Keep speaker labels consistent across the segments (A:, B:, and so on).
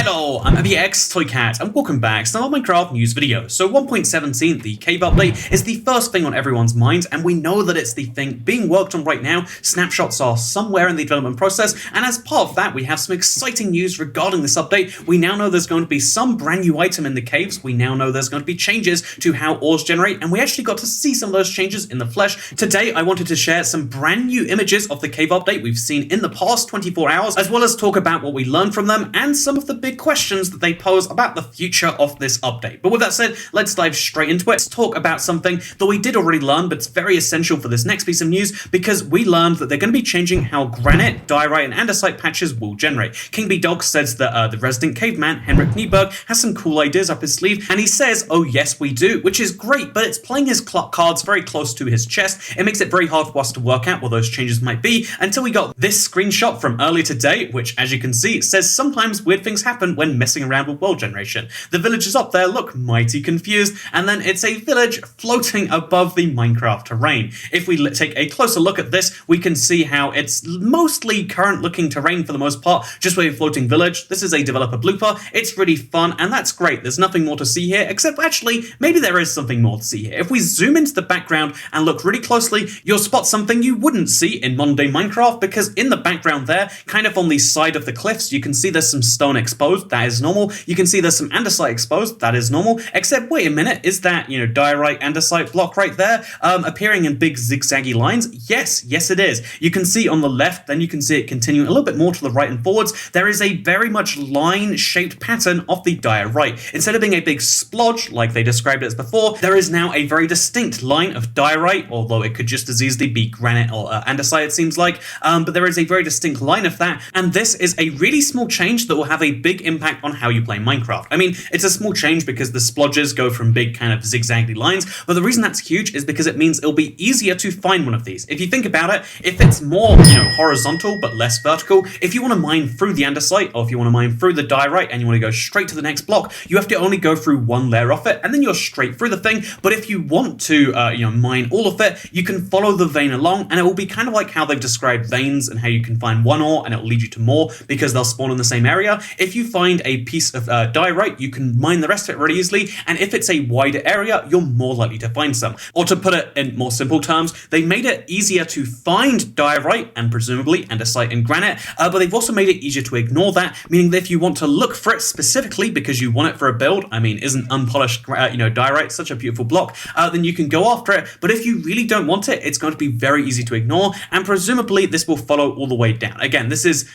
A: Hello, I'm ABX Toycat and welcome back to another Minecraft news video. So 1.17, the cave update, is the first thing on everyone's mind, and we know that it's the thing being worked on right now. Snapshots are somewhere in the development process, and as part of that we have some exciting news regarding this update. We now know there's going to be some brand new item in the caves, we now know there's going to be changes to how ores generate, and we actually got to see some of those changes in the flesh. Today I wanted to share some brand new images of the cave update we've seen in the past 24 hours, as well as talk about what we learned from them and some of the big questions that they pose about the future of this update. But with that said, let's dive straight into it. Let's talk about something that we did already learn, but it's very essential for this next piece of news, because we learned that they're going to be changing how granite, diorite, and andesite patches will generate. King B Dog says that the resident caveman, Henrik Nieberg, has some cool ideas up his sleeve, and he says, oh yes we do, which is great, but it's playing his cards very close to his chest. It makes it very hard for us to work out what those changes might be until we got this screenshot from earlier today, which as you can see says sometimes weird things happen when messing around with world generation. The villagers up there look mighty confused, and then it's a village floating above the Minecraft terrain. If we take a closer look at this, we can see how it's mostly current looking terrain for the most part, just with a floating village. This is a developer blooper. It's really fun, and that's great. There's nothing more to see here, except actually, maybe there is something more to see here. If we zoom into the background and look really closely, you'll spot something you wouldn't see in modern day Minecraft, because in the background there, kind of on the side of the cliffs, you can see there's some stone exposed. That is normal. You can see there's some andesite exposed. That is normal. Except, wait a minute, is that, diorite andesite block right there appearing in big zigzaggy lines? Yes, it is. You can see on the left, then you can see it continuing a little bit more to the right and forwards. There is a very much line-shaped pattern of the diorite. Instead of being a big splodge, like they described it as before, there is now a very distinct line of diorite, although it could just as easily be granite or andesite, it seems like. But there is a very distinct line of that, and this is a really small change that will have a big impact on how you play Minecraft. I mean, it's a small change because the splodges go from big kind of zigzaggy lines, but the reason that's huge is because it means it'll be easier to find one of these. If you think about it, if it's more, horizontal but less vertical, if you want to mine through the andesite, or if you want to mine through the diorite and you want to go straight to the next block, you have to only go through one layer of it, and then you're straight through the thing. But if you want to, mine all of it, you can follow the vein along, and it will be kind of like how they've described veins and how you can find one ore and it will lead you to more because they'll spawn in the same area. If you find a piece of diorite, you can mine the rest of it really easily, and if it's a wider area, you're more likely to find some. Or to put it in more simple terms, they made it easier to find diorite and presumably andesite and granite, but they've also made it easier to ignore that, meaning that if you want to look for it specifically because you want it for a build, I mean, isn't unpolished diorite such a beautiful block, then you can go after it. But if you really don't want it, it's going to be very easy to ignore, and presumably this will follow all the way down. Again,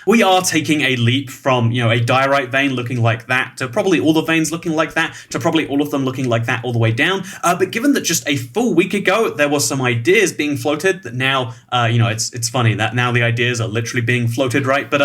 A: we are taking a leap from, a diorite vein looking like that to probably all the veins looking like that to probably all of them looking like that all the way down. But given that just a full week ago there were some ideas being floated that now, it's funny that now the ideas are literally being floated, right? But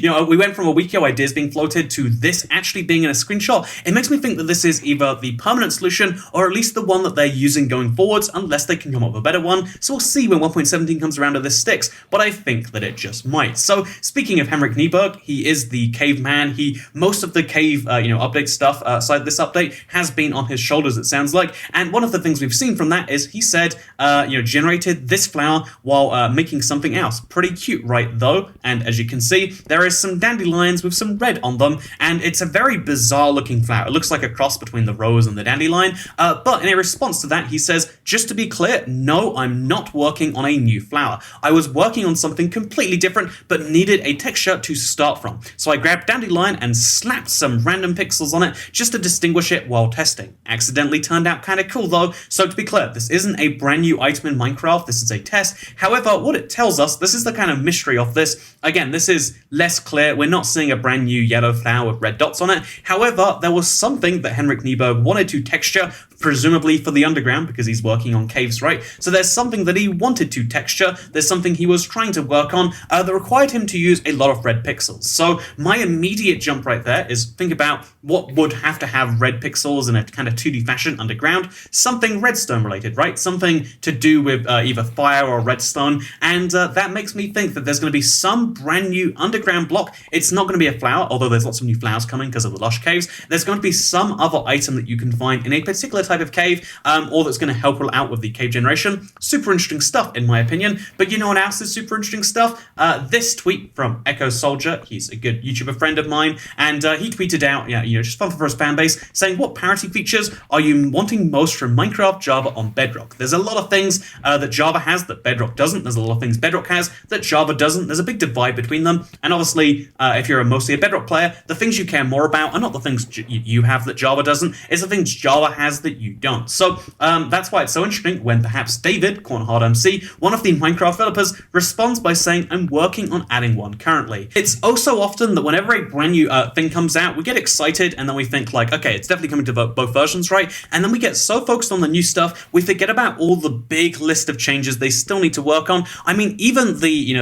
A: we went from a week ago ideas being floated to this actually being in a screenshot. It makes me think that this is either the permanent solution or at least the one that they're using going forwards, unless they can come up with a better one. So we'll see when 1.17 comes around if this sticks, but I think that it just might. So speaking of Henrik Nieberg, he is the caveman. Most of the cave, update stuff outside this update has been on his shoulders, it sounds like. And one of the things we've seen from that is he said, generated this flower while making something else. Pretty cute, right, though? And as you can see, there is some dandelions with some red on them, and it's a very bizarre looking flower. It looks like a cross between the rose and the dandelion, but in a response to that, he says, just to be clear, no, I'm not working on a new flower. I was working on something completely different, but needed a texture to start from. So I grabbed dandelion and slapped some random pixels on it just to distinguish it while testing. Accidentally turned out kind of cool though, so to be clear, this isn't a brand new item in Minecraft, this is a test. However, what it tells us, this is the kind of mystery of this. Again, this is less clear, we're not seeing a brand new yellow flower with red dots on it. However, there was something that Henrik Nieberg wanted to texture, presumably for the underground, because he's working on caves, right? So there's something that he wanted to texture, there's something he was trying to work on that required him to use a lot of red pixels. So my immediate jump right there is think about what would have to have red pixels in a kind of 2D fashion underground. Something redstone related, right? Something to do with either fire or redstone, and that makes me think that there's going to be some brand new underground block. It's not going to be a flower, although there's lots of new flowers coming because of the lush caves. There's going to be some other item that you can find in a particular type of cave, or that's going to help out with the cave generation. Super interesting stuff, in my opinion. But you know what else is super interesting stuff? This tweet from Echo Soldier. He's a good YouTuber friend of mine, and he tweeted out, just fun for his fan base, saying, what parity features are you wanting most from Minecraft, Java on Bedrock? There's a lot of things that Java has that Bedrock doesn't. There's a lot of things Bedrock has that Java doesn't. There's a big divide between them. And obviously, if you're mostly a Bedrock player, the things you care more about are not the things you have that Java doesn't. It's the things Java has that you don't. So that's why it's so interesting when perhaps David, Cornhard MC, one of the Minecraft developers, responds by saying, I'm working on adding one currently. It's oh so often that whenever a brand new thing comes out, we get excited and then we think like, okay, it's definitely coming to both versions, right? And then we get so focused on the new stuff, we forget about all the big list of changes they still need to work on. I mean, even the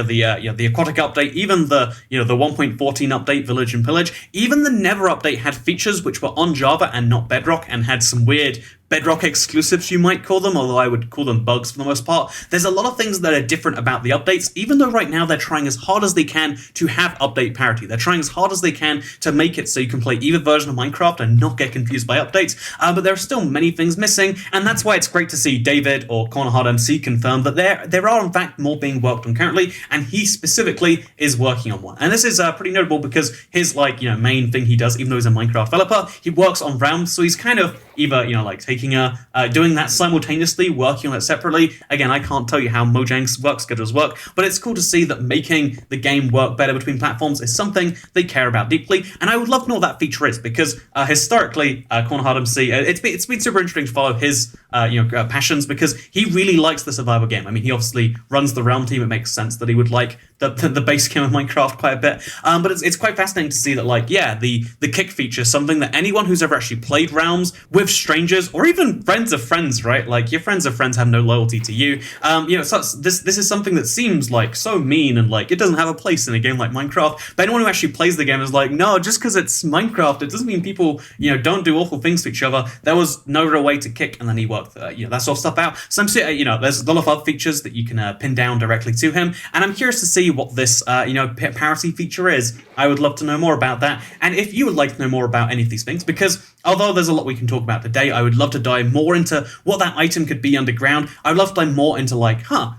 A: aquatic update, even the 1.14 update, Village and Pillage, even the Never update had features which were on Java and not Bedrock, and had some weird Bedrock exclusives, you might call them, although I would call them bugs for the most part. There's a lot of things that are different about the updates, even though right now they're trying as hard as they can to have update parity. They're trying as hard as they can to make it so you can play either version of Minecraft and not get confused by updates, but there are still many things missing, and that's why it's great to see David, or Cornerhard MC, confirm that there are in fact more being worked on currently, and he specifically is working on one. And this is pretty notable because his main thing he does, even though he's a Minecraft developer, he works on realms, so he's kind of either doing that simultaneously, working on it separately. Again, I can't tell you how Mojang's work schedules work, but it's cool to see that making the game work better between platforms is something they care about deeply, and I would love to know what that feature is, because historically, Cornhard MC, it's been super interesting to follow his passions, because he really likes the survival game. I mean, he obviously runs the Realm team. It makes sense that he would like the base game of Minecraft quite a bit, but it's quite fascinating to see that, the kick feature, something that anyone who's ever actually played Realms with strangers, or even friends of friends, right? Like, your friends of friends have no loyalty to you. So this is something that seems like so mean, and it doesn't have a place in a game like Minecraft, but anyone who actually plays the game is like, no, just because it's Minecraft, it doesn't mean people, don't do awful things to each other. There was no real way to kick, and then he worked, that sort of stuff out. So I'm there's a lot of other features that you can pin down directly to him, and I'm curious to see what this, parity feature is. I would love to know more about that, and if you would like to know more about any of these things, because although there's a lot we can talk about today, I would love to dive more into what that item could be underground. I would love to dive more into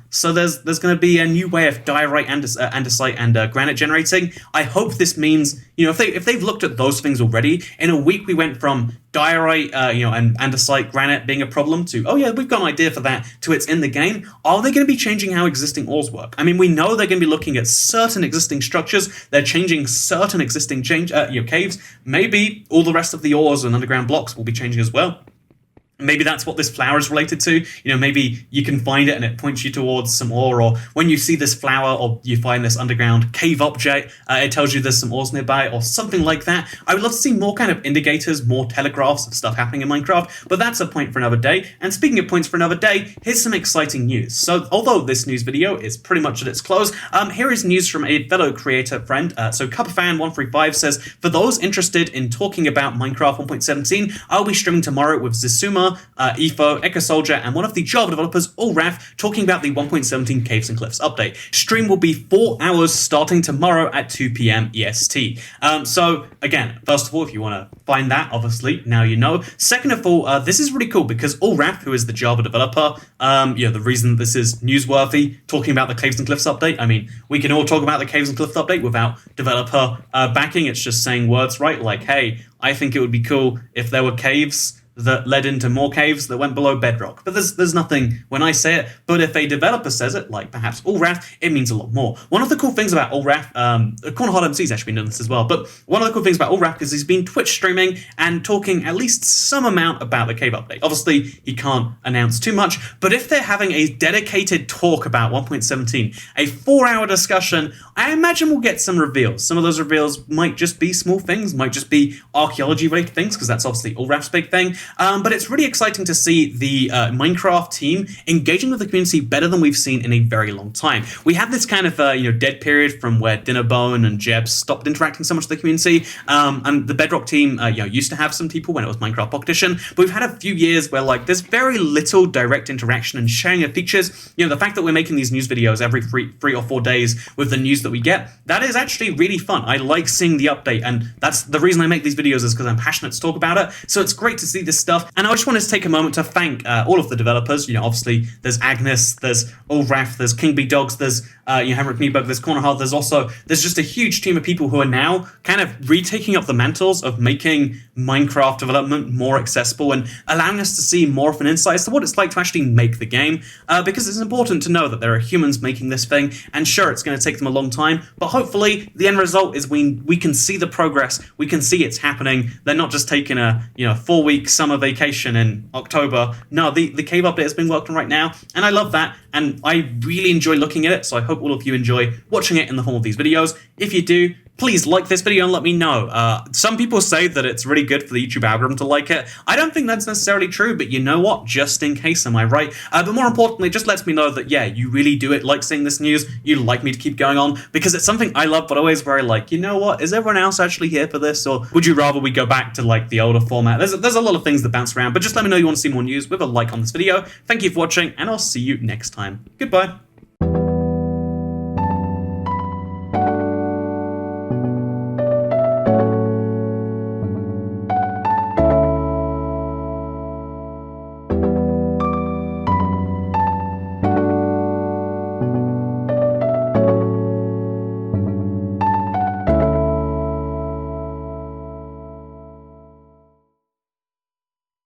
A: so there's going to be a new way of diorite, andesite, and granite generating. I hope this means, if they've looked at those things already, in a week we went from diorite, and andesite, granite being a problem to, oh yeah, we've got an idea for that, to it's in the game. Are they going to be changing how existing ores work? I mean, we know they're going to be looking at certain existing structures. They're changing certain existing caves. Maybe all the rest of the ores and underground blocks will be changing as well. Maybe that's what this flower is related to. Maybe you can find it and it points you towards some ore, or when you see this flower or you find this underground cave object, it tells you there's some ores nearby, or something like that. I would love to see more kind of indicators, more telegraphs of stuff happening in Minecraft, but that's a point for another day. And speaking of points for another day, here's some exciting news. So although this news video is pretty much at its close, here is news from a fellow creator friend. So Cupperfan135 says, for those interested in talking about Minecraft 1.17, I'll be streaming tomorrow with Zisuma, Efo, Echo Soldier, and one of the Java developers, Allraf, talking about the 1.17 Caves and Cliffs update. Stream will be 4 hours starting tomorrow at 2 p.m. EST. So again, first of all, if you want to find that, obviously, now you know. Second of all, this is really cool because Allraf, who is the Java developer, the reason this is newsworthy, talking about the Caves and Cliffs update, I mean, we can all talk about the Caves and Cliffs update without developer backing. It's just saying words, right? Like, hey, I think it would be cool if there were caves that led into more caves that went below bedrock. But there's nothing when I say it, but if a developer says it, like perhaps Allraf, it means a lot more. One of the cool things about Allraf, Cornerhard MC's actually been doing this as well, but one of the cool things about Allraf is he's been Twitch streaming and talking at least some amount about the cave update. Obviously, he can't announce too much, but if they're having a dedicated talk about 1.17, a 4-hour discussion, I imagine we'll get some reveals. Some of those reveals might just be small things, might just be archaeology-related things, because that's obviously Allraf's big thing. But it's really exciting to see the Minecraft team engaging with the community better than we've seen in a very long time. We had this kind of dead period from where Dinnerbone and Jeb stopped interacting so much with the community, and the Bedrock team used to have some people when it was Minecraft Pocket Edition, but we've had a few years where there's very little direct interaction and sharing of features. The fact that we're making these news videos every 3 or 4 days with the news that we get, that is actually really fun. I like seeing the update, and that's the reason I make these videos, is because I'm passionate to talk about it. So it's great to see this this stuff. And I just wanted to take a moment to thank all of the developers. Obviously there's Agnes, there's Ulraf, there's King B Dogs, there's Henrik Meberg, there's Cornerhard. There's just a huge team of people who are now kind of retaking up the mantles of making Minecraft development more accessible and allowing us to see more of an insight as to what it's like to actually make the game, because it's important to know that there are humans making this thing, and sure, it's going to take them a long time, but hopefully the end result is we can see the progress, we can see it's happening. They're not just taking a 4-week summer vacation in October. No, the cave update is being worked on right now, and I love that, and I really enjoy looking at it, so I hope all of you enjoy watching it in the form of these videos. If you do, please like this video and let me know. Some people say that it's really good for the YouTube algorithm to like it. I don't think that's necessarily true, but you know what? Just in case, am I right? But more importantly, it just lets me know that, yeah, you really do like seeing this news. You like me to keep going on, because it's something I love, but always very like, you know what? Is everyone else actually here for this? Or would you rather we go back to like the older format? There's a lot of things that bounce around, but just let me know you want to see more news with a like on this video. Thank you for watching, and I'll see you next time. Goodbye.